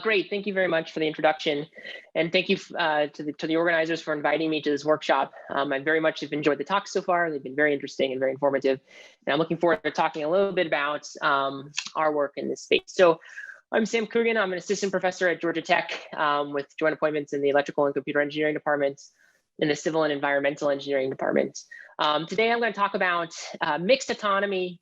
Great, thank you very much for the introduction, and thank you to the organizers for inviting me to this workshop. I very much have enjoyed the talks so far. They've been very interesting and very informative, and I'm looking forward to talking a little bit about our work in this space. So I'm Sam Coogan. I'm an assistant professor at Georgia Tech with joint appointments in the electrical and computer engineering departments and the civil and environmental engineering department. Today I'm going to talk about mixed autonomy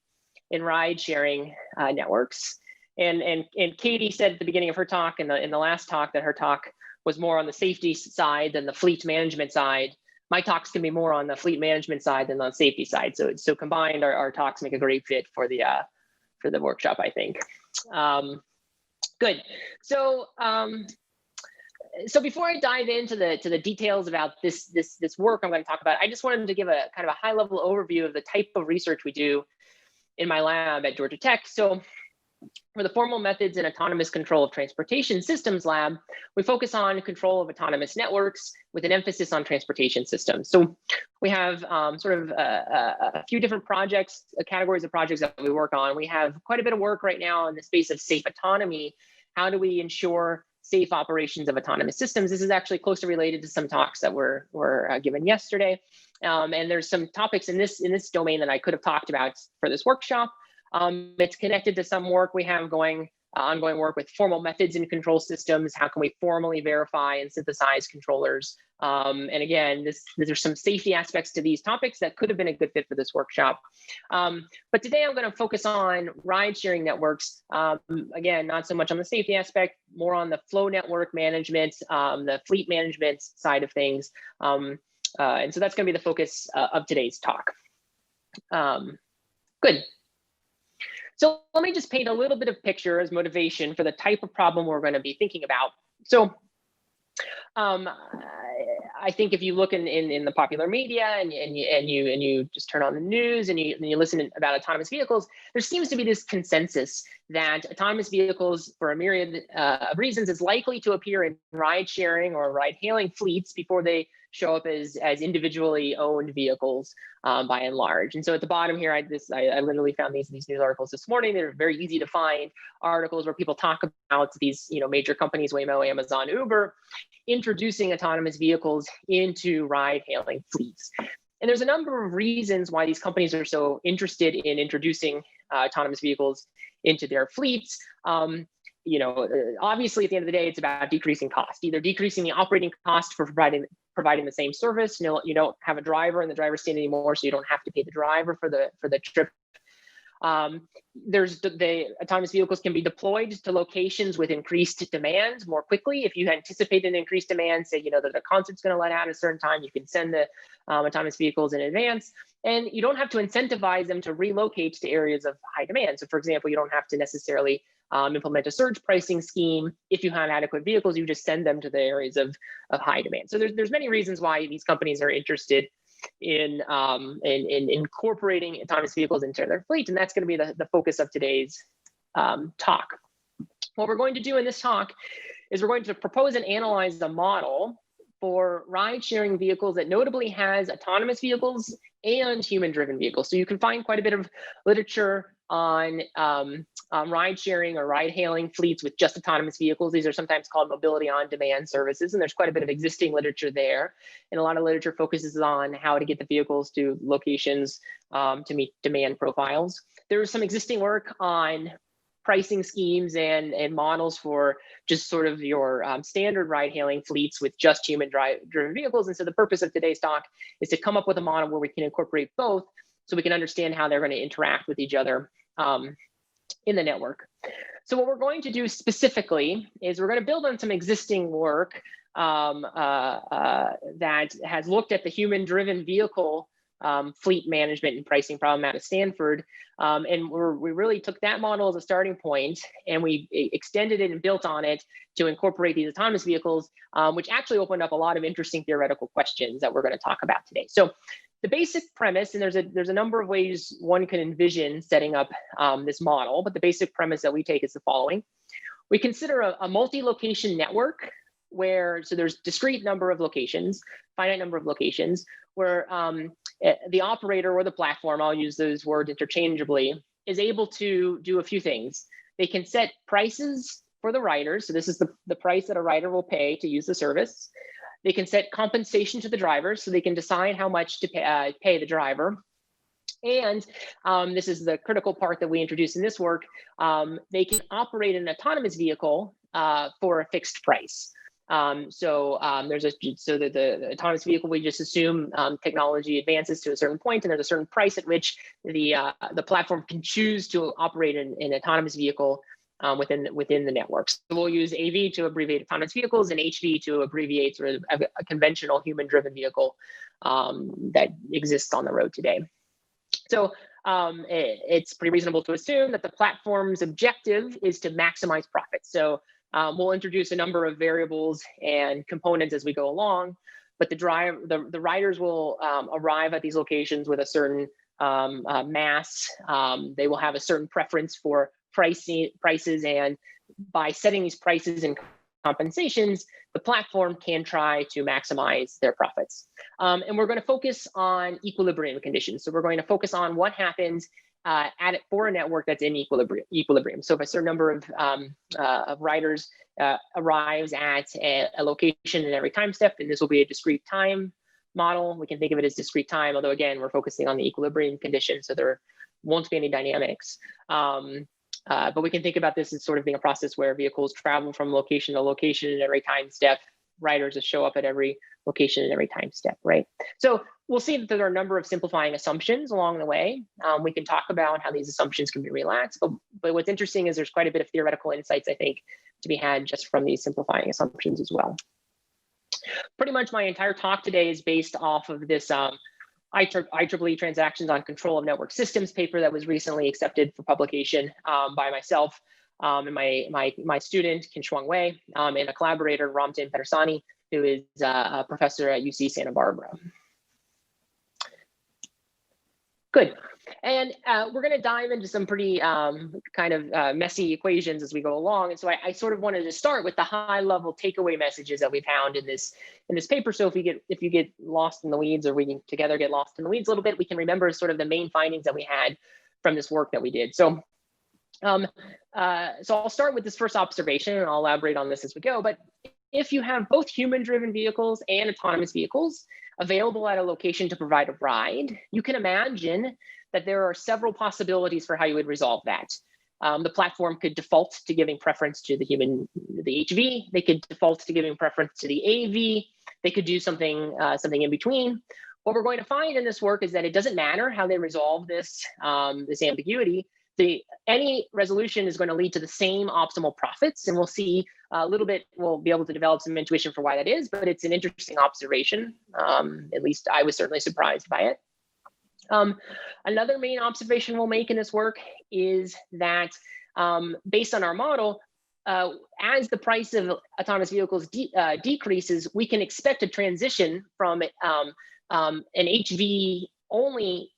in ride sharing networks. And Katie said at the beginning of her talk, in the last talk, that her talk was more on the safety side than the fleet management side. My talks can be more on the fleet management side than on the safety side. So combined, our talks make a great fit for the workshop, I think. Good. So before I dive into the details about this work I'm going to talk about, I just wanted to give a kind of a high level overview of the type of research we do in my lab at Georgia Tech. So for the Formal Methods and Autonomous Control of Transportation Systems lab, we focus on control of autonomous networks with an emphasis on transportation systems. So we have a few different projects, categories of projects that we work on. We have quite a bit of work right now in the space of safe autonomy. How do we ensure safe operations of autonomous systems? This is actually closely related to some talks that were given yesterday. And there's some topics in this domain that I could have talked about for this workshop. It's connected to some work we have ongoing work with formal methods in control systems. How can we formally verify and synthesize controllers? And again, there's some safety aspects to these topics that could have been a good fit for this workshop. But today I'm going to focus on ride sharing networks. Again, not so much on the safety aspect, more on the flow network management, the fleet management side of things. And so that's going to be the focus of today's talk. Good. So let me just paint a little bit of picture as motivation for the type of problem we're going to be thinking about. So I think if you look in the popular media and you just turn on the news and you listen about autonomous vehicles, there seems to be this consensus that autonomous vehicles, for a myriad of reasons, is likely to appear in ride sharing or ride hailing fleets before they show up as individually owned vehicles by and large. And so at the bottom here, I literally found these news articles this morning. They're very easy to find articles where people talk about these major companies, Waymo, Amazon, Uber, introducing autonomous vehicles into ride hailing fleets. And there's a number of reasons why these companies are so interested in introducing autonomous vehicles into their fleets. Obviously, at the end of the day, it's about decreasing cost, either decreasing the operating cost for providing the same service. You don't have a driver in the driver's seat anymore, so you don't have to pay the driver for the trip. The autonomous vehicles can be deployed to locations with increased demand more quickly. If you anticipate an increased demand, say that a concert's going to let out at a certain time, you can send the autonomous vehicles in advance, and you don't have to incentivize them to relocate to areas of high demand. So, for example, you don't have to necessarily implement a surge pricing scheme. If you have adequate vehicles, you just send them to the areas of high demand. So there's many reasons why these companies are interested in incorporating autonomous vehicles into their fleet, and that's going to be the focus of today's talk. What we're going to do in this talk is we're going to propose and analyze the model for ride-sharing vehicles that notably has autonomous vehicles and human-driven vehicles. So you can find quite a bit of literature on ride-sharing or ride-hailing fleets with just autonomous vehicles. These are sometimes called mobility on-demand services, and there's quite a bit of existing literature there. And a lot of literature focuses on how to get the vehicles to locations to meet demand profiles. There is some existing work on pricing schemes and models for just sort of your standard ride-hailing fleets with just human-driven vehicles. And so the purpose of today's talk is to come up with a model where we can incorporate both so we can understand how they're going to interact with each other in the network. So what we're going to do specifically is we're going to build on some existing work that has looked at the human-driven vehicle fleet management and pricing problem out of Stanford. And we really took that model as a starting point, and we extended it and built on it to incorporate these autonomous vehicles, which actually opened up a lot of interesting theoretical questions that we're going to talk about today. So the basic premise, and there's a number of ways one can envision setting up this model, but the basic premise that we take is the following. We consider a multi-location network so there's discrete number of locations, finite number of locations, where the operator or the platform, I'll use those words interchangeably, is able to do a few things. They can set prices for the riders. So this is the price that a rider will pay to use the service. They can set compensation to the driver, so they can decide how much to pay the driver. And this is the critical part that we introduced in this work. They can operate an autonomous vehicle for a fixed price. So the autonomous vehicle, we just assume technology advances to a certain point, and there's a certain price at which the platform can choose to operate an autonomous vehicle within the networks. So we'll use AV to abbreviate autonomous vehicles, and HV to abbreviate sort of a conventional human-driven vehicle that exists on the road today. So it's pretty reasonable to assume that the platform's objective is to maximize profits. So we'll introduce a number of variables and components as we go along, but the riders will arrive at these locations with a certain mass. They will have a certain preference for prices, and by setting these prices and compensations, the platform can try to maximize their profits. And we're going to focus on equilibrium conditions. So we're going to focus on what happens for a network that's in equilibrium. So if a certain number of riders arrives at a location in every time step, and this will be a discrete time model, we can think of it as discrete time, although again, we're focusing on the equilibrium condition, so there won't be any dynamics. But we can think about this as sort of being a process where vehicles travel from location to location in every time step. Riders will show up at every location in every time step, right? So we'll see that there are a number of simplifying assumptions along the way. We can talk about how these assumptions can be relaxed, but what's interesting is there's quite a bit of theoretical insights, I think, to be had just from these simplifying assumptions as well. Pretty much my entire talk today is based off of this IEEE Transactions on Control of Network Systems paper that was recently accepted for publication by myself and my student, Kinshuang Wei, and a collaborator, Ramtin Pedersani, who is a professor at UC Santa Barbara. Good. And we're going to dive into some pretty kind of messy equations as we go along. And so I sort of wanted to start with the high-level takeaway messages that we found in this paper. So if you get lost in the weeds, or we can together get lost in the weeds a little bit, we can remember sort of the main findings that we had from this work that we did. So I'll start with this first observation, and I'll elaborate on this as we go. But if you have both human-driven vehicles and autonomous vehicles available at a location to provide a ride, you can imagine that there are several possibilities for how you would resolve that. The platform could default to giving preference to the HV. They could default to giving preference to the AV. They could do something in between. What we're going to find in this work is that it doesn't matter how they resolve this ambiguity. Any resolution is going to lead to the same optimal profits, and we'll see a little bit. We'll be able to develop some intuition for why that is, but it's an interesting observation. At least I was certainly surprised by it. Another main observation we'll make in this work is that based on our model, as the price of autonomous vehicles decreases, we can expect a transition from an HV only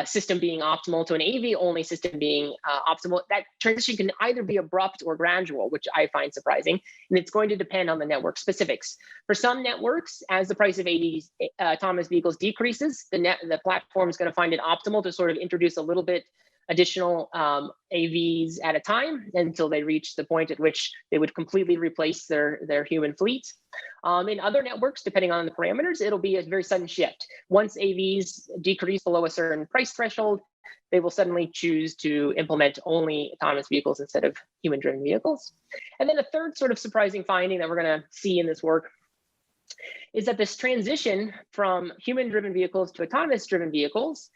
system being optimal to an AV only system being optimal. That transition can either be abrupt or gradual, which I find surprising, and it's going to depend on the network specifics. For some networks, as the price of AVs, autonomous vehicles decreases, the platform is going to find it optimal to sort of introduce a little bit additional AVs at a time until they reach the point at which they would completely replace their human fleet. In other networks, depending on the parameters, it'll be a very sudden shift. Once AVs decrease below a certain price threshold, they will suddenly choose to implement only autonomous vehicles instead of human-driven vehicles. And then a third sort of surprising finding that we're going to see in this work is that this transition from human-driven vehicles to autonomous-driven vehicles,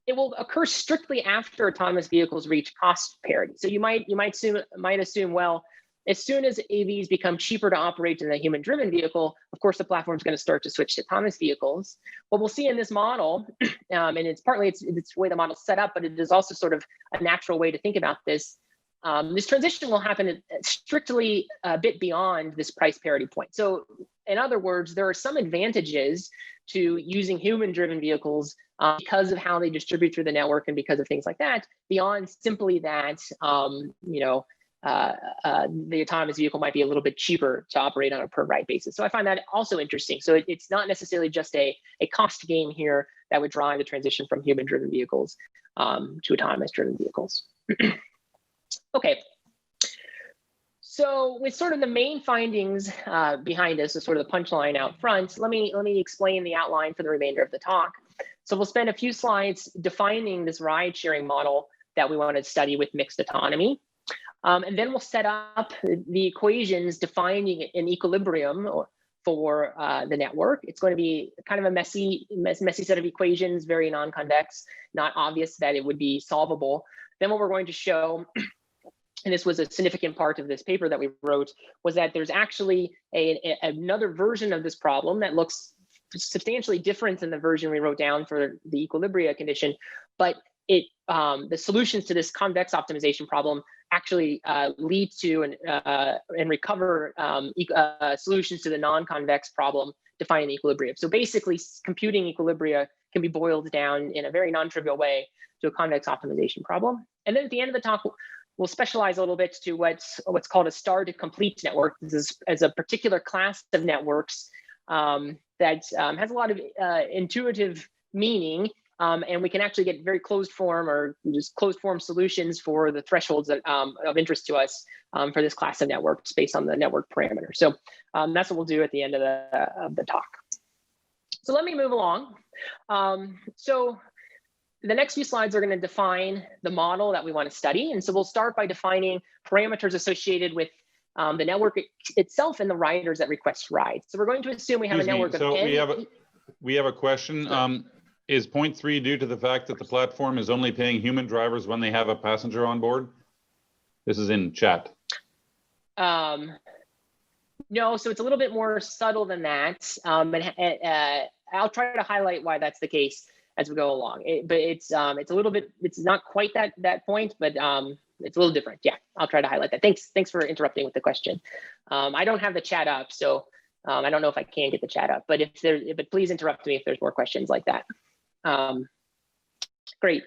it will occur strictly after autonomous vehicles reach cost parity. So you might assume, well, as soon as AVs become cheaper to operate than a human-driven vehicle, of course, the platform is going to start to switch to autonomous vehicles. What we'll see in this model, and it's partly it's the way the model's set up, but it is also sort of a natural way to think about this. This transition will happen strictly a bit beyond this price parity point. So in other words, there are some advantages to using human-driven vehicles because of how they distribute through the network and because of things like that, beyond simply that, the autonomous vehicle might be a little bit cheaper to operate on a per ride basis. So I find that also interesting. So it's not necessarily just a cost game here that would drive the transition from human-driven vehicles to autonomous-driven vehicles. Okay. So with sort of the main findings behind us, so sort of the punchline out front, let me explain the outline for the remainder of the talk. So we'll spend a few slides defining this ride sharing model that we want to study with mixed autonomy. And then we'll set up the equations defining an equilibrium for the network. It's going to be kind of a messy set of equations, very non-convex, not obvious that it would be solvable. Then what we're going to show, and this was a significant part of this paper that we wrote, was that there's actually another version of this problem that looks substantially different than the version we wrote down for the equilibria condition, but the solutions to this convex optimization problem actually lead to and recover solutions to the non-convex problem defining the equilibrium. So basically, computing equilibria can be boiled down in a very non-trivial way to a convex optimization problem. And then at the end of the talk, we'll specialize a little bit to what's called a Startercomplete network. This is as a particular class of networks that has a lot of intuitive meaning. And we can actually get very closed form or just closed form solutions for the thresholds that, of interest to us for this class of networks based on the network parameter. So that's what we'll do at the end of the talk. So let me move along. So the next few slides are going to define the model that we want to study. And so we'll start by defining parameters associated with the network itself and the riders that request rides. So we're going to assume we have a network of N. We have a question. Sure. Is 0.3 due to the fact that the platform is only paying human drivers when they have a passenger on board? This is in chat. No, so it's a little bit more subtle than that. I'll try to highlight why that's the case as we go along. But it's a little bit, it's not quite that point, but it's a little different. Yeah, I'll try to highlight that. Thanks for interrupting with the question. I don't have the chat up, so I don't know if I can get the chat up, but please interrupt me if there's more questions like that. Great.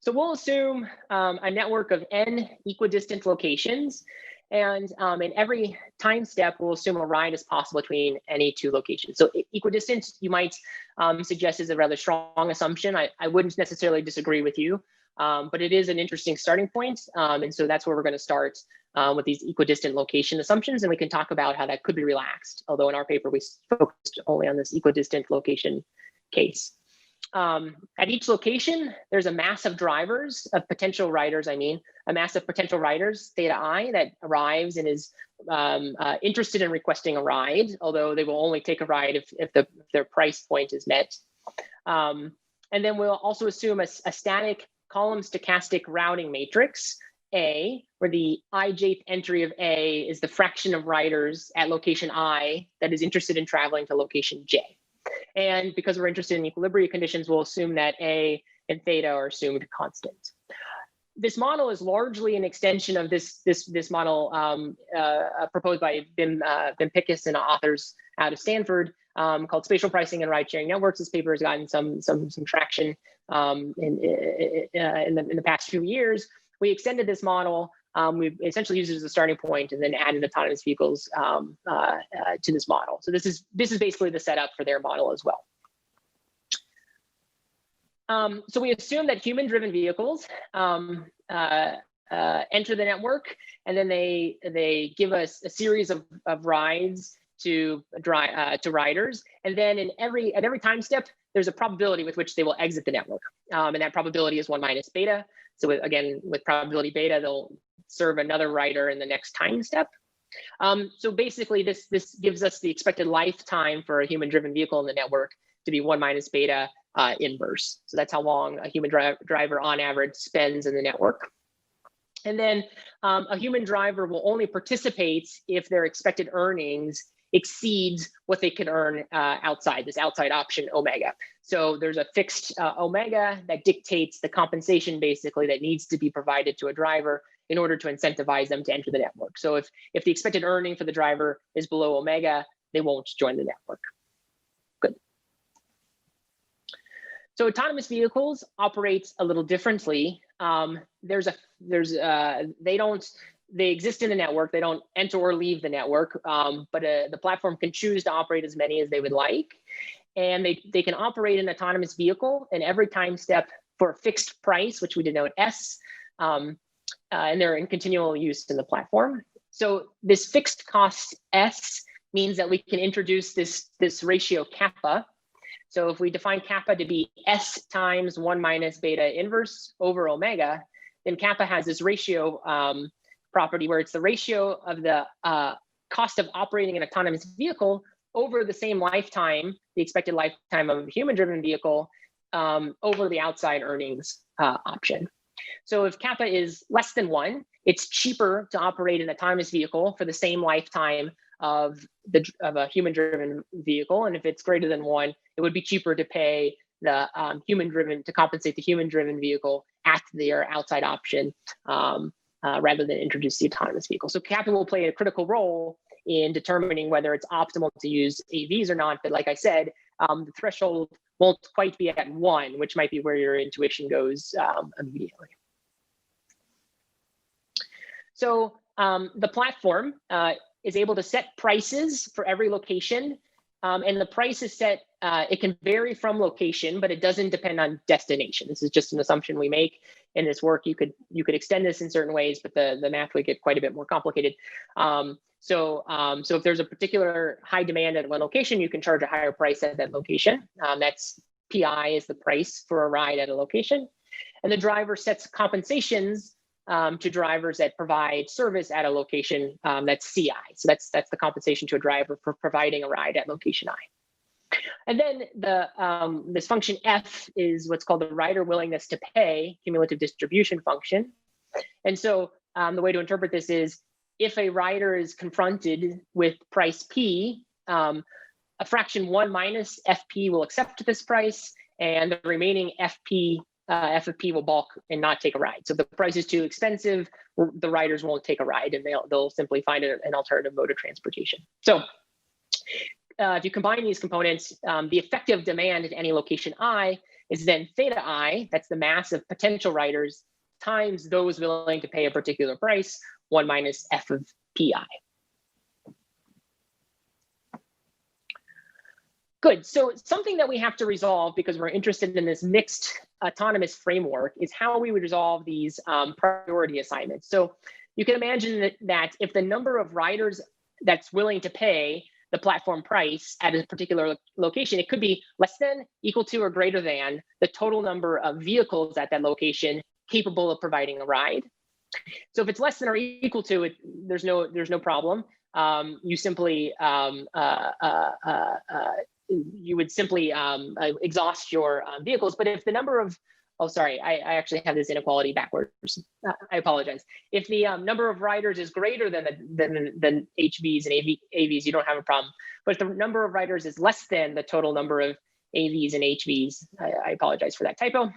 So we'll assume a network of n equidistant locations, and in every time step, we'll assume a ride is possible between any two locations. So equidistant, you might suggest, is a rather strong assumption. I wouldn't necessarily disagree with you, but it is an interesting starting point. And so that's where we're going to start with these equidistant location assumptions, and we can talk about how that could be relaxed. Although in our paper, we focused only on this equidistant location case. At each location, there's a mass of drivers, of potential riders, a mass of potential riders, theta I, that arrives and is interested in requesting a ride, although they will only take a ride if their price point is met. And then we'll also assume a static column stochastic routing matrix, A, where the ijth entry of A is the fraction of riders at location I that is interested in traveling to location J. And because we're interested in equilibria conditions, we'll assume that A and theta are assumed constant. This model is largely an extension of this model proposed by Bim Pickus and authors out of Stanford called Spatial Pricing and Ride-Sharing Networks. This paper has gotten some traction in the past few years. We extended this model. We essentially used it as a starting point and then added autonomous vehicles to this model. So this is basically the setup for their model as well. So we assume that human-driven vehicles enter the network, and then they give us a series of rides to riders, and then at every time step, there's a probability with which they will exit the network, and that probability is 1 minus beta. So again, with probability beta, they'll serve another rider in the next time step. So basically, this gives us the expected lifetime for a human-driven vehicle in the network to be 1 minus beta inverse. So that's how long a human driver on average spends in the network. And then a human driver will only participate if their expected earnings exceeds what they can earn outside this outside option omega. So there's a fixed omega that dictates the compensation basically that needs to be provided to a driver in order to incentivize them to enter the network. So if the expected earning for the driver is below omega, they won't join the network. Good. So autonomous vehicles operate a little differently. They exist in the network. They don't enter or leave the network, but the platform can choose to operate as many as they would like. And they can operate an autonomous vehicle in every time step for a fixed price, which we denote S, and they're in continual use in the platform. So this fixed cost S means that we can introduce this ratio kappa. So if we define kappa to be S times 1 minus beta inverse over omega, then kappa has this ratio property where it's the ratio of the cost of operating an autonomous vehicle over the same lifetime, the expected lifetime of a human-driven vehicle, over the outside earnings option. So if kappa is less than 1, it's cheaper to operate an autonomous vehicle for the same lifetime of a human-driven vehicle, and if it's greater than 1, it would be cheaper to pay the human-driven to compensate the human-driven vehicle at their outside option rather than introduce the autonomous vehicle. So kappa will play a critical role in determining whether it's optimal to use AVs or not. But like I said, the threshold won't quite be at 1, which might be where your intuition goes immediately. So the platform is able to set prices for every location. And the price is set, it can vary from location, but it doesn't depend on destination. This is just an assumption we make in this work. You could extend this in certain ways, but the math would get quite a bit more complicated. So if there's a particular high demand at one location, you can charge a higher price at that location. That's PI is the price for a ride at a location. And the driver sets compensations to drivers that provide service at a location, that's CI. So that's the compensation to a driver for providing a ride at location I. And then this function F is what's called the rider willingness to pay cumulative distribution function. And so the way to interpret this is if a rider is confronted with price P, a fraction 1 minus FP will accept this price, and the remaining FP F of P will balk and not take a ride. So if the price is too expensive, the riders won't take a ride, and they'll simply find an alternative mode of transportation. So if you combine these components, the effective demand at any location I is then theta I, that's the mass of potential riders, times those willing to pay a particular price, 1 minus F of PI. Good. So something that we have to resolve, because we're interested in this mixed autonomous framework, is how we would resolve these priority assignments. So you can imagine that if the number of riders that's willing to pay the platform price at a particular location, it could be less than, equal to, or greater than the total number of vehicles at that location capable of providing a ride. So if it's less than or equal to it, there's no problem. You simply you would simply exhaust your vehicles. But if the number of, oh, sorry, I actually have this inequality backwards. I apologize. If the number of riders is greater than HVs and AVs, you don't have a problem. But if the number of riders is less than the total number of AVs and HVs, I apologize for that typo,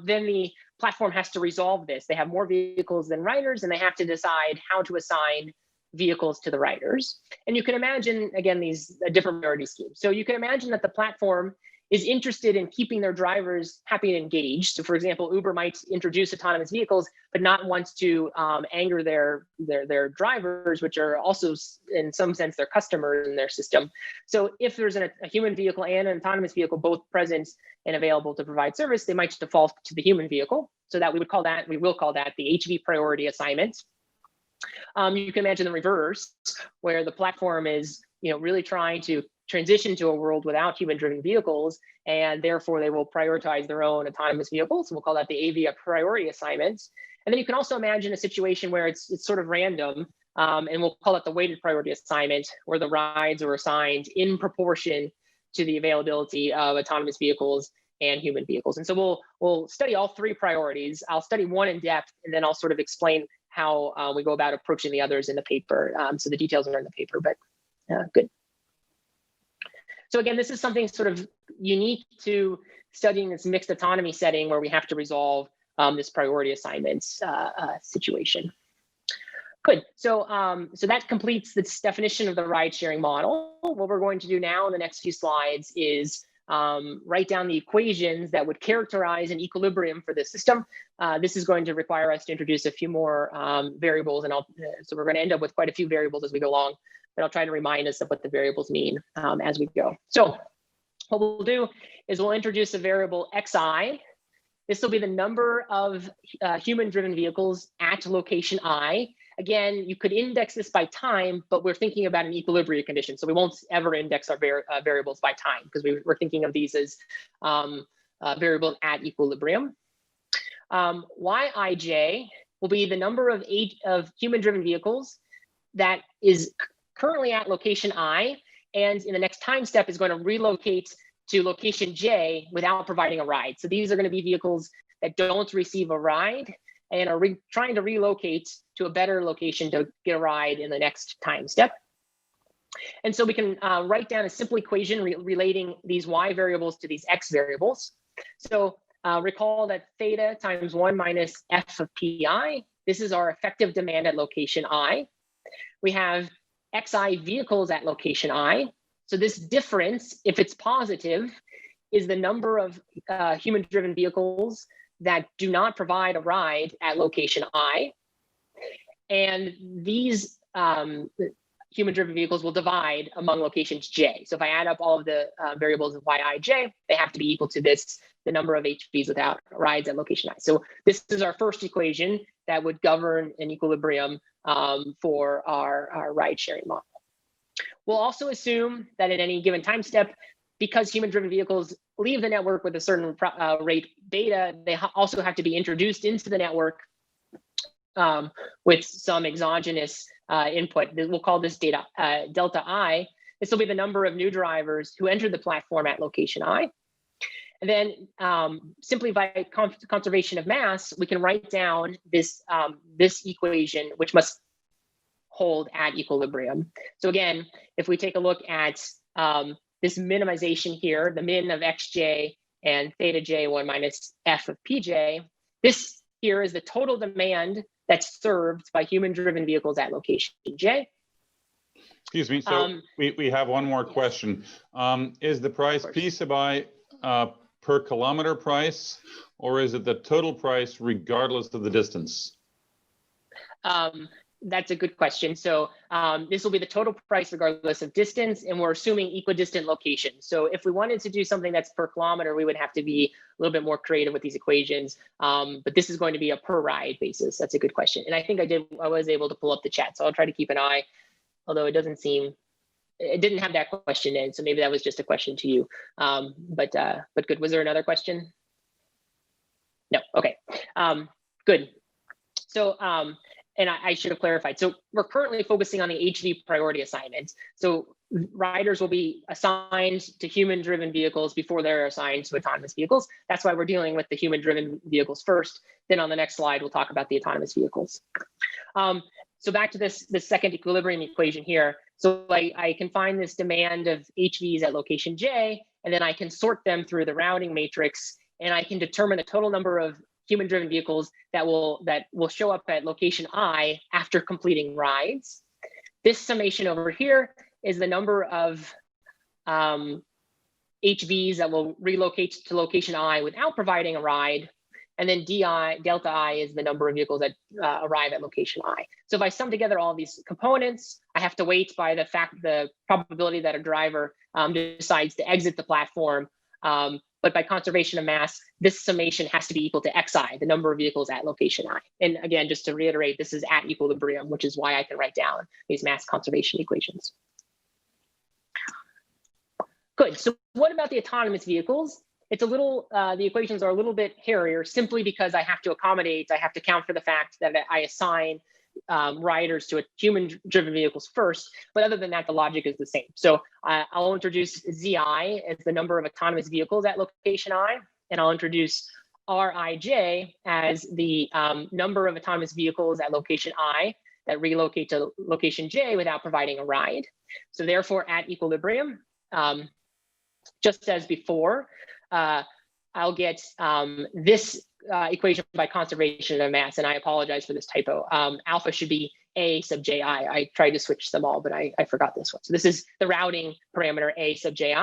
then the platform has to resolve this. They have more vehicles than riders, and they have to decide how to assign vehicles to the riders. And you can imagine, again, these different priority schemes. So you can imagine that the platform is interested in keeping their drivers happy and engaged. So for example, Uber might introduce autonomous vehicles, but not want to anger their drivers, which are also in some sense their customers in their system. So if there's a human vehicle and an autonomous vehicle both present and available to provide service, they might default to the human vehicle. So that we will call that the HV priority assignment. You can imagine the reverse, where the platform is really trying to transition to a world without human-driven vehicles, and therefore they will prioritize their own autonomous vehicles. So we'll call that the AV priority assignment. And then you can also imagine a situation where it's sort of random, and we'll call it the weighted priority assignment, where the rides are assigned in proportion to the availability of autonomous vehicles and human vehicles. And so we'll study all three priorities. I'll study one in depth, and then I'll sort of explain how we go about approaching the others in the paper. So the details are in the paper, but good. So again, this is something sort of unique to studying this mixed autonomy setting where we have to resolve this priority assignments situation. Good. So that completes this definition of the ride sharing model. What we're going to do now in the next few slides is write down the equations that would characterize an equilibrium for this system. This is going to require us to introduce a few more variables, and so we're going to end up with quite a few variables as we go along, but I'll try to remind us of what the variables mean as we go. So what we'll do is we'll introduce a variable xi. This will be the number of human-driven vehicles at location I again, you could index this by time, but we're thinking about an equilibria condition. So we won't ever index our variables by time because we're thinking of these as variables at equilibrium. Yij will be the number of human-driven vehicles that is currently at location I, and in the next time step is going to relocate to location J without providing a ride. So these are going to be vehicles that don't receive a ride and are trying to relocate to a better location to get a ride in the next time step. And so we can write down a simple equation relating these y variables to these x variables. So recall that theta times 1 minus f of pi, this is our effective demand at location I. We have xi vehicles at location I. So this difference, if it's positive, is the number of human-driven vehicles that do not provide a ride at location I. And these human-driven vehicles will divide among locations J. So if I add up all of the variables of Yij, they have to be equal to this, the number of HVs without rides at location I. So this is our first equation that would govern an equilibrium for our ride-sharing model. We'll also assume that at any given time step, because human-driven vehicles leave the network with a certain rate beta, they also have to be introduced into the network with some exogenous input. We'll call this delta I. This will be the number of new drivers who enter the platform at location I. And then simply by conservation of mass, we can write down this, this equation, which must hold at equilibrium. So again, if we take a look at this minimization here, the min of xj and theta j1 minus f of pj, this here is the total demand that's served by human-driven vehicles at location j. Excuse me, so we have one more question. Is the price P sub I per kilometer price, or is it the total price regardless of the distance? That's a good question. So this will be the total price regardless of distance, and we're assuming equidistant location. So if we wanted to do something that's per kilometer, we would have to be a little bit more creative with these equations. But this is going to be a per ride basis. That's a good question. And I think I was able to pull up the chat, so I'll try to keep an eye, although it didn't have that question in, so maybe that was just a question to you. But good. Was there another question? No. Okay. Good. So and I should have clarified. So we're currently focusing on the HV priority assignment. So riders will be assigned to human-driven vehicles before they're assigned to autonomous vehicles. That's why we're dealing with the human-driven vehicles first. Then on the next slide, we'll talk about the autonomous vehicles. So back to this second equilibrium equation here. So I can find this demand of HVs at location J, and then I can sort them through the routing matrix, and I can determine the total number of human-driven vehicles that will show up at location I after completing rides. This summation over here is the number of HVs that will relocate to location I without providing a ride. And then delta I is the number of vehicles that arrive at location I. So if I sum together all these components, I have to weight by the probability that a driver decides to exit the platform. But by conservation of mass, this summation has to be equal to xi, the number of vehicles at location I. And again, just to reiterate, this is at equilibrium, which is why I can write down these mass conservation equations. Good. So what about the autonomous vehicles? It's a little, the equations are a little bit hairier simply because I have to account for the fact that I assign riders to human-driven vehicles first, but other than that, the logic is the same. So I'll introduce Zi as the number of autonomous vehicles at location I, and I'll introduce Rij as the number of autonomous vehicles at location I that relocate to location J without providing a ride. So therefore, at equilibrium, just as before, I'll get this equation by conservation of mass, and I apologize for this typo. Alpha should be A sub Ji. I tried to switch them all, but I forgot this one. So this is the routing parameter A sub Ji.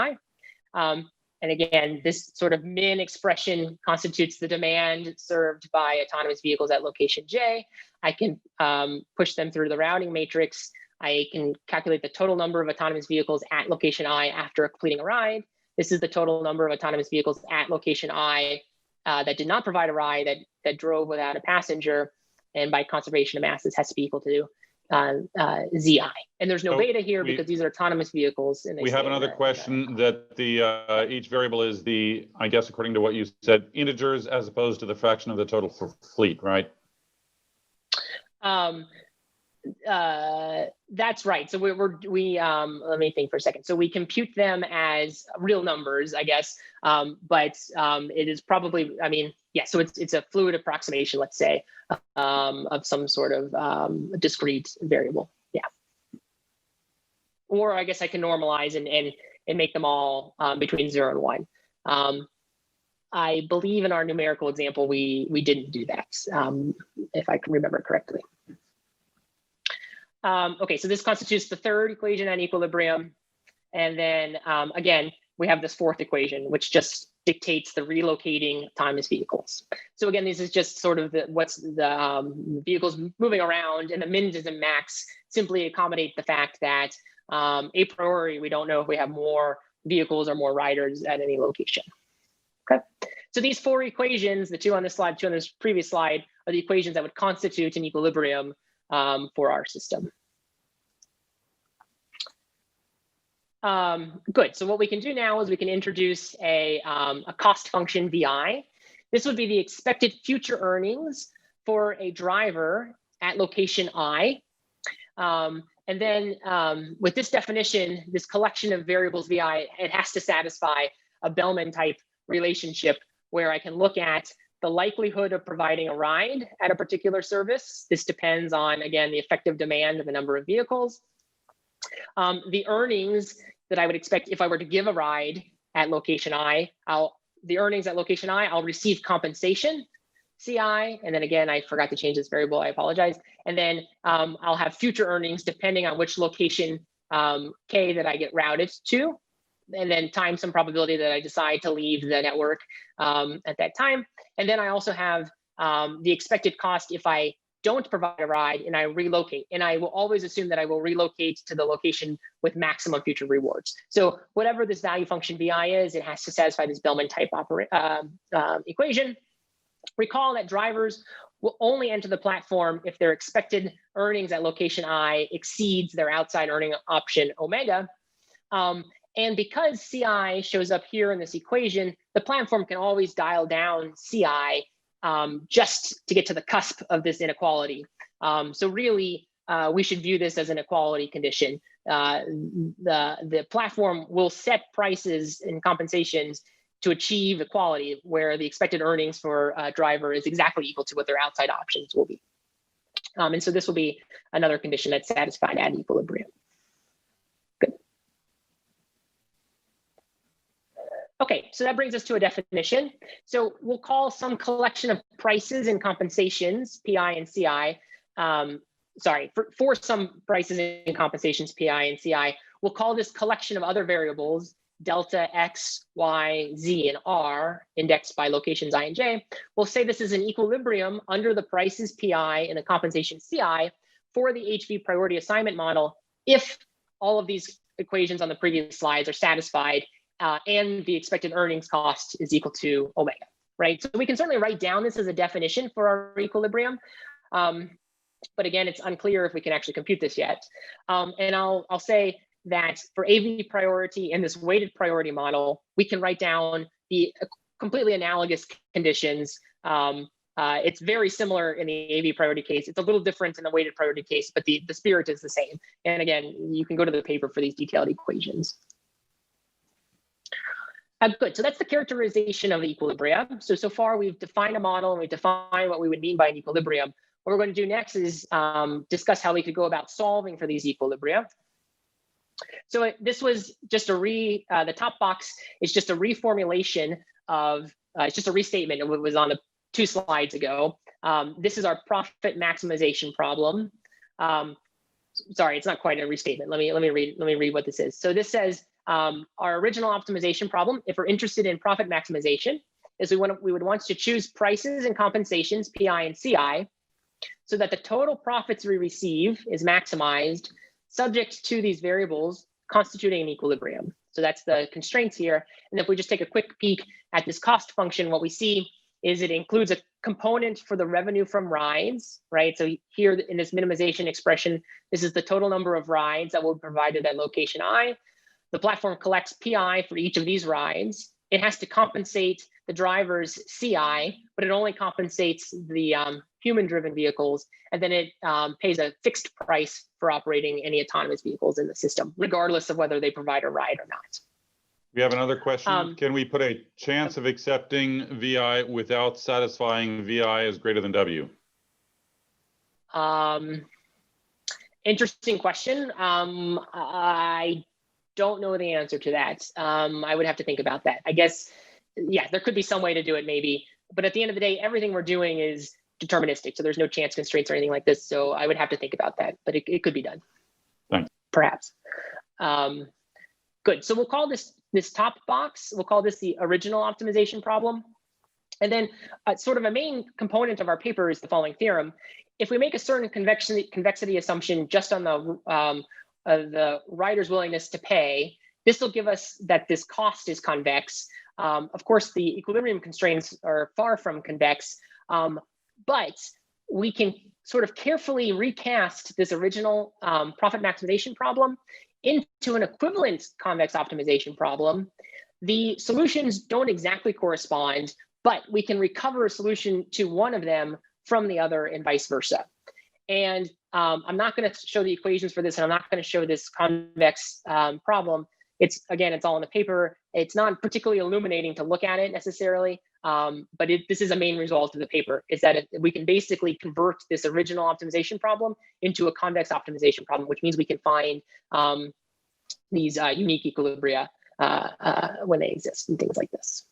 And again, this sort of min expression constitutes the demand served by autonomous vehicles at location J. I can push them through the routing matrix. I can calculate the total number of autonomous vehicles at location I after completing a ride. This is the total number of autonomous vehicles at location I that did not provide a ride, that drove without a passenger. and by conservation of mass, this has to be equal to ZI. And there's no beta here because these are autonomous vehicles. And we have another question that the each variable is the, I guess, according to what you said, integers as opposed to the fraction of the total fleet, right? That's right. So we let me think for a second. So we compute them as real numbers, I guess, but it is probably, I mean, yeah. So it's a fluid approximation, let's say, of some sort of discrete variable. Yeah. Or I guess I can normalize and make them all between 0 and 1. I believe in our numerical example we didn't do that, if I can remember correctly. Okay, so this constitutes the third equation on equilibrium. And then again, we have this fourth equation, which just dictates the relocating autonomous vehicles. So again, this is just sort of what's the vehicles moving around, and the mins and max simply accommodate the fact that a priori, we don't know if we have more vehicles or more riders at any location. Okay, so these four equations, the two on this slide, two on this previous slide, are the equations that would constitute an equilibrium for our system. Good. So what we can do now is we can introduce a cost function VI. This would be the expected future earnings for a driver at location I. And then with this definition, this collection of variables VI, it has to satisfy a Bellman type relationship where I can look at the likelihood of providing a ride at a particular service. This depends on, again, the effective demand of the number of vehicles. The earnings that I would expect if I were to give a ride at location I, the earnings at location I, I'll receive compensation, CI, and then again, I forgot to change this variable, I apologize. And then I'll have future earnings depending on which location K that I get routed to, and then times some probability that I decide to leave the network at that time. And then I also have the expected cost if I don't provide a ride and I relocate. And I will always assume that I will relocate to the location with maximum future rewards. So whatever this value function VI is, it has to satisfy this Bellman type equation. Recall that drivers will only enter the platform if their expected earnings at location I exceeds their outside earning option omega. And because CI shows up here in this equation, the platform can always dial down CI just to get to the cusp of this inequality. So really, we should view this as an equality condition. The platform will set prices and compensations to achieve equality, where the expected earnings for a driver is exactly equal to what their outside options will be. And so this will be another condition that's satisfied at equilibrium. Good. Okay, so that brings us to a definition. So we'll call some collection of prices and compensations, PI and CI, for some prices and compensations, PI and CI, we'll call this collection of other variables, delta X, Y, Z, and R, indexed by locations I and J. We'll say this is an equilibrium under the prices PI and the compensation CI for the HV priority assignment model if all of these equations on the previous slides are satisfied and the expected earnings cost is equal to omega, right? So we can certainly write down this as a definition for our equilibrium. But again, it's unclear if we can actually compute this yet. And I'll say that for AV priority and this weighted priority model, we can write down the completely analogous conditions. It's very similar in the AV priority case. It's a little different in the weighted priority case, but the spirit is the same. And again, you can go to the paper for these detailed equations. Good, so that's the characterization of equilibria. So far we've defined a model and we've defined what we would mean by an equilibrium. What we're going to do next is discuss how we could go about solving for these equilibria. So this was just the top box is just a reformulation of, it's just a restatement of what was on the 2 slides ago. This is our profit maximization problem. Sorry, it's not quite a restatement. Let me read what this is. So this says our original optimization problem, if we're interested in profit maximization, is we would want to choose prices and compensations, PI and CI, so that the total profits we receive is maximized subject to these variables constituting an equilibrium. So that's the constraints here. And if we just take a quick peek at this cost function, what we see is it includes a component for the revenue from rides, right? So here in this minimization expression, this is the total number of rides that will be provided at location I. The platform collects PI for each of these rides. It has to compensate the driver's CI, but it only compensates the human-driven vehicles, and then it pays a fixed price for operating any autonomous vehicles in the system, regardless of whether they provide a ride or not. We have another question. Can we put a chance of accepting VI without satisfying VI is greater than W? Interesting question. I don't know the answer to that. I would have to think about that. I guess, yeah, there could be some way to do it maybe, but at the end of the day, everything we're doing is deterministic. So there's no chance constraints or anything like this. So I would have to think about that, but it could be done. Thanks. Perhaps. Good. So we'll call this top box, we'll call this the original optimization problem. And then sort of a main component of our paper is the following theorem. If we make a certain convexity assumption just on the rider's willingness to pay, this will give us that this cost is convex. Of course, the equilibrium constraints are far from convex, but we can sort of carefully recast this original profit maximization problem into an equivalent convex optimization problem. The solutions don't exactly correspond, but we can recover a solution to one of them from the other and vice versa. And I'm not going to show the equations for this, and I'm not going to show this convex problem. It's all in the paper. It's not particularly illuminating to look at it necessarily, but this is a main result of the paper, is that we can basically convert this original optimization problem into a convex optimization problem, which means we can find these unique equilibria when they exist and things like this.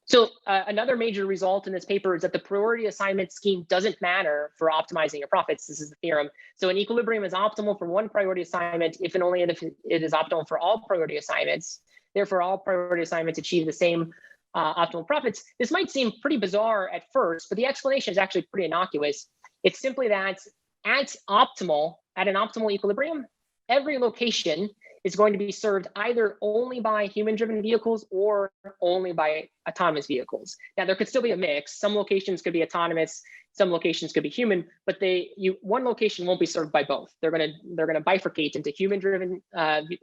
So another major result in this paper is that the priority assignment scheme doesn't matter for optimizing your profits. This is the theorem. So an equilibrium is optimal for one priority assignment if and only if it is optimal for all priority assignments. Therefore, all priority assignments achieve the same optimal profits. This might seem pretty bizarre at first, but the explanation is actually pretty innocuous. It's simply that at an optimal equilibrium, every location is going to be served either only by human-driven vehicles or only by autonomous vehicles. Now, there could still be a mix. Some locations could be autonomous, some locations could be human, but one location won't be served by both. They're gonna bifurcate into human-driven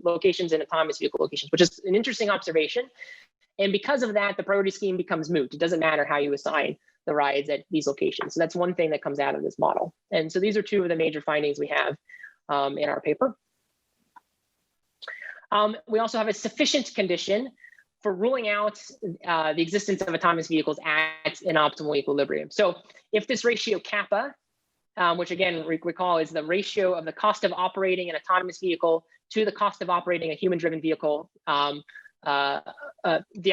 locations and autonomous vehicle locations, which is an interesting observation. And because of that, the priority scheme becomes moot. It doesn't matter how you assign the rides at these locations. So that's one thing that comes out of this model. And so these are two of the major findings we have in our paper. We also have a sufficient condition for ruling out the existence of autonomous vehicles at an optimal equilibrium. So if this ratio kappa, which again, recall is the ratio of the cost of operating an autonomous vehicle to the cost of operating a human-driven vehicle, the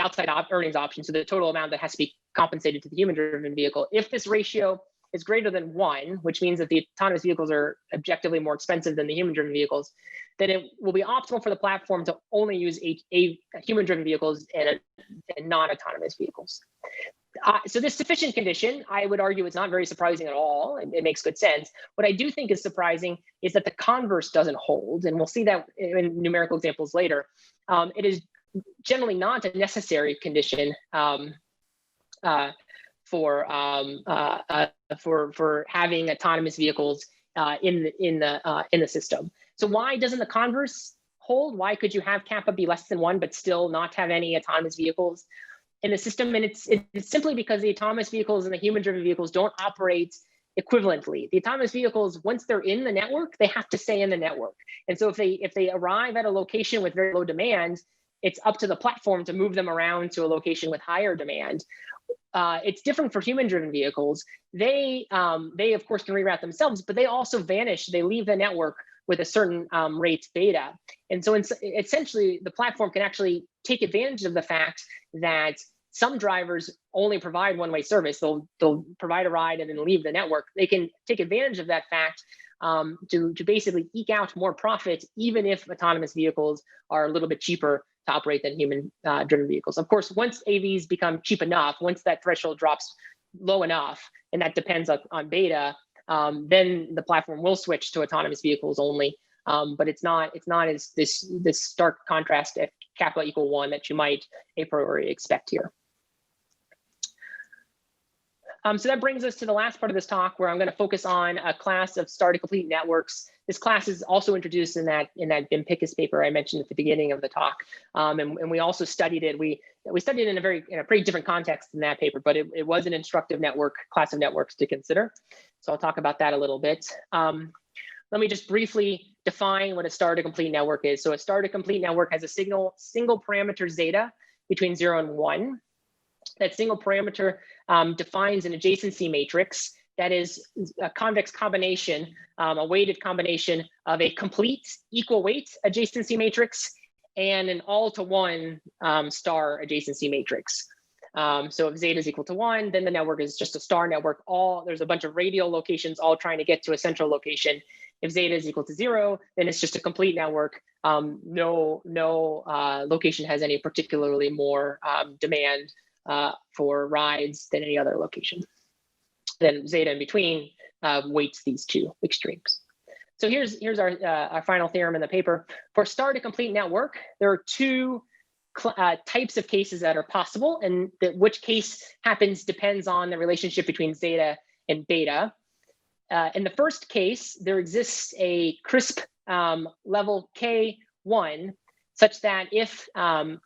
outside earnings option, so the total amount that has to be compensated to the human-driven vehicle. If this ratio is greater than 1, which means that the autonomous vehicles are objectively more expensive than the human-driven vehicles, then it will be optimal for the platform to only use human-driven vehicles and non-autonomous vehicles. So this sufficient condition, I would argue, is not very surprising at all. It makes good sense. What I do think is surprising is that the converse doesn't hold, and we'll see that in numerical examples later. It is generally not a necessary condition for having autonomous vehicles in the system. So why doesn't the converse hold? Why could you have kappa be less than 1 but still not have any autonomous vehicles in the system? And it's simply because the autonomous vehicles and the human-driven vehicles don't operate equivalently. The autonomous vehicles, once they're in the network, they have to stay in the network. And so if they arrive at a location with very low demand, it's up to the platform to move them around to a location with higher demand. It's different for human-driven vehicles. They of course can reroute themselves, but they also vanish. They leave the network with a certain rate beta. And so essentially the platform can actually take advantage of the fact that some drivers only provide one-way service. They'll provide a ride and then leave the network. They can take advantage of that fact to basically eke out more profit, even if autonomous vehicles are a little bit cheaper to operate than human-driven vehicles. Of course, once AVs become cheap enough, once that threshold drops low enough, and that depends on beta, then the platform will switch to autonomous vehicles only. But it's not as this stark contrast kappa equal 1 that you might a priori expect here. So that brings us to the last part of this talk, where I'm going to focus on a class of Startercomplete networks. This class is also introduced in that BIM Pickus paper I mentioned at the beginning of the talk, and we also studied it. We studied it in a pretty different context than that paper, but it was an instructive network class of networks to consider. So I'll talk about that a little bit. Let me just briefly define what a Startercomplete network is. So a Startercomplete network has a single parameter zeta between 0 and 1. That single parameter defines an adjacency matrix that is a convex combination, a weighted combination of a complete equal weight adjacency matrix and an all to 1 star adjacency matrix. So if zeta is equal to 1, then the network is just a star network. There's a bunch of radial locations all trying to get to a central location. If zeta is equal to 0, then it's just a complete network. No location has any particularly more demand for rides than any other location. Then zeta in between weights these two extremes. So here's our final theorem in the paper. For Startercomplete network, there are two types of cases that are possible, and which case happens depends on the relationship between zeta and beta. In the first case, there exists a crisp level K1 such that if the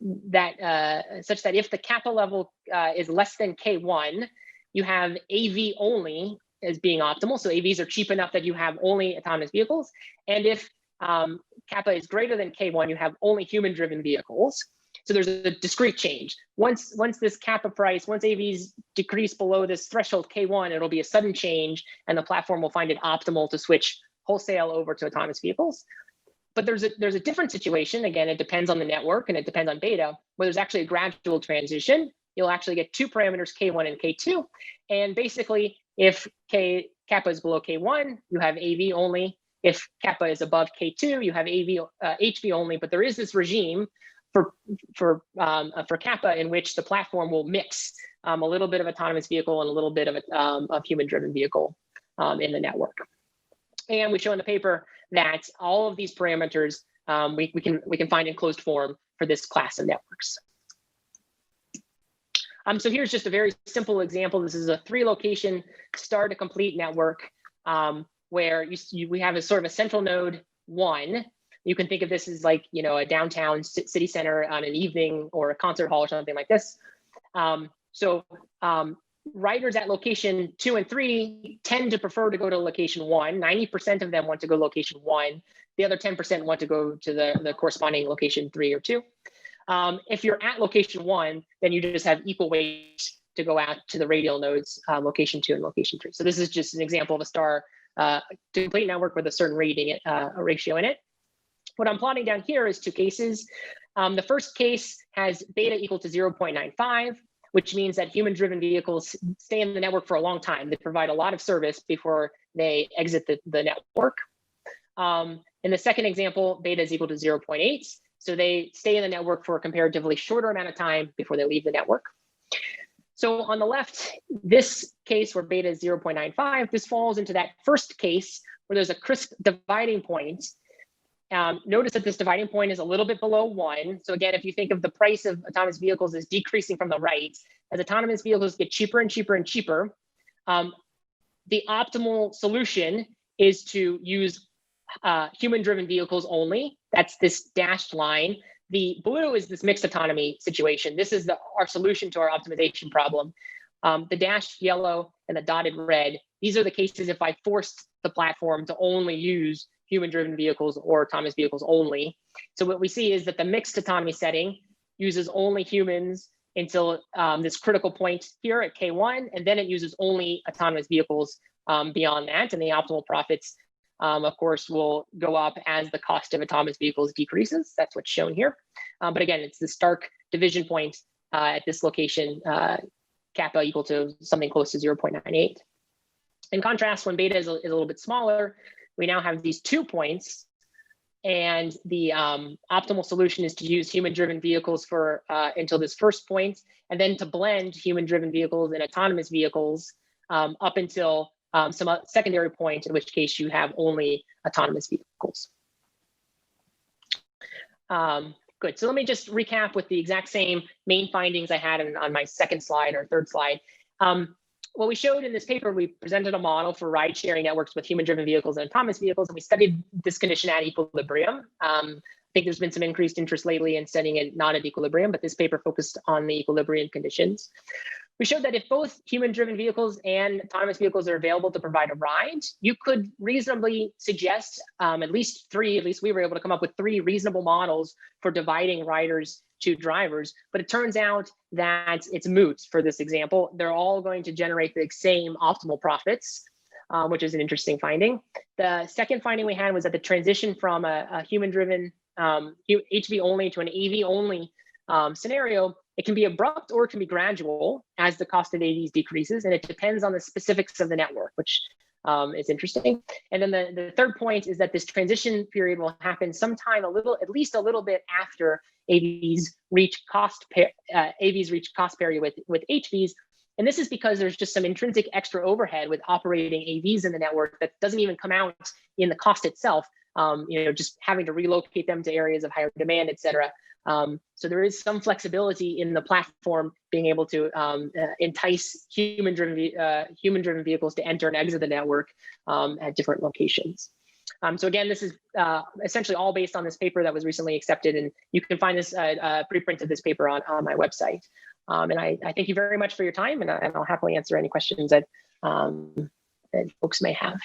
kappa level is less than K1, you have AV only as being optimal. So AVs are cheap enough that you have only autonomous vehicles. And if kappa is greater than K1, you have only human-driven vehicles. So there's a discrete change. Once this kappa price, once AVs decrease below this threshold K1, it'll be a sudden change, and the platform will find it optimal to switch wholesale over to autonomous vehicles. But there's a different situation. Again, it depends on the network and it depends on beta, where there's actually a gradual transition. You'll actually get two parameters, K1 and K2. And basically, if kappa is below K1, you have AV only. If kappa is above K2, you have HV only. But there is this regime for kappa in which the platform will mix a little bit of autonomous vehicle and a little bit of human-driven vehicle in the network. And we show in the paper that all of these parameters we can find in closed form for this class of networks. So here's just a very simple example. This is a 3-location Startercomplete network where we have a sort of a central node 1. You can think of this as like, a downtown city center on an evening or a concert hall or something like this. Riders at location 2 and 3 tend to prefer to go to location 1. 90% of them want to go location 1. The other 10% want to go to the corresponding location 3 or 2. If you're at location 1, then you just have equal weight to go out to the radial nodes, location 2 and location 3. So this is just an example of a Startercomplete network with a certain ratio in it. What I'm plotting down here is two cases. The first case has beta equal to 0.95, which means that human-driven vehicles stay in the network for a long time. They provide a lot of service before they exit the network. In the second example, beta is equal to 0.8. So they stay in the network for a comparatively shorter amount of time before they leave the network. So on the left, this case where beta is 0.95, this falls into that first case where there's a crisp dividing point. Notice that this dividing point is a little bit below 1. So again, if you think of the price of autonomous vehicles as decreasing from the right, as autonomous vehicles get cheaper and cheaper and cheaper, the optimal solution is to use human-driven vehicles only. That's this dashed line. The blue is this mixed autonomy situation. This is our solution to our optimization problem. The dashed yellow and the dotted red, these are the cases if I forced the platform to only use human-driven vehicles or autonomous vehicles only. So what we see is that the mixed autonomy setting uses only humans until this critical point here at K1, and then it uses only autonomous vehicles beyond that, and the optimal profits, of course, will go up as the cost of autonomous vehicles decreases. That's what's shown here. But again, it's the stark division point at this location, kappa equal to something close to 0.98. In contrast, when beta is a little bit smaller, we now have these 2 points, and the optimal solution is to use human-driven vehicles for until this first point, and then to blend human-driven vehicles and autonomous vehicles up until some secondary point, in which case you have only autonomous vehicles. Good. So let me just recap with the exact same main findings I had on my second slide or third slide. What we showed in this paper, we presented a model for ride-sharing networks with human-driven vehicles and autonomous vehicles, and we studied this condition at equilibrium. I think there's been some increased interest lately in studying it not at equilibrium, but this paper focused on the equilibrium conditions. We showed that if both human-driven vehicles and autonomous vehicles are available to provide a ride, you could reasonably suggest at least we were able to come up with 3 reasonable models for dividing riders to drivers. But it turns out that it's moot for this example. They're all going to generate the same optimal profits, which is an interesting finding. The second finding we had was that the transition from a human-driven HV only to an AV only scenario, it can be abrupt or it can be gradual as the cost of AVs decreases, and it depends on the specifics of the network, which is interesting. And then the third point is that this transition period will happen sometime at least a little bit after AVs reach cost parity with HVs. And this is because there's just some intrinsic extra overhead with operating AVs in the network that doesn't even come out in the cost itself. Just having to relocate them to areas of higher demand, et cetera. So there is some flexibility in the platform being able to entice human-driven vehicles to enter and exit the network at different locations. So again, this is essentially all based on this paper that was recently accepted, and you can find this preprint of this paper on my website. And I thank you very much for your time, and I'll happily answer any questions that folks may have.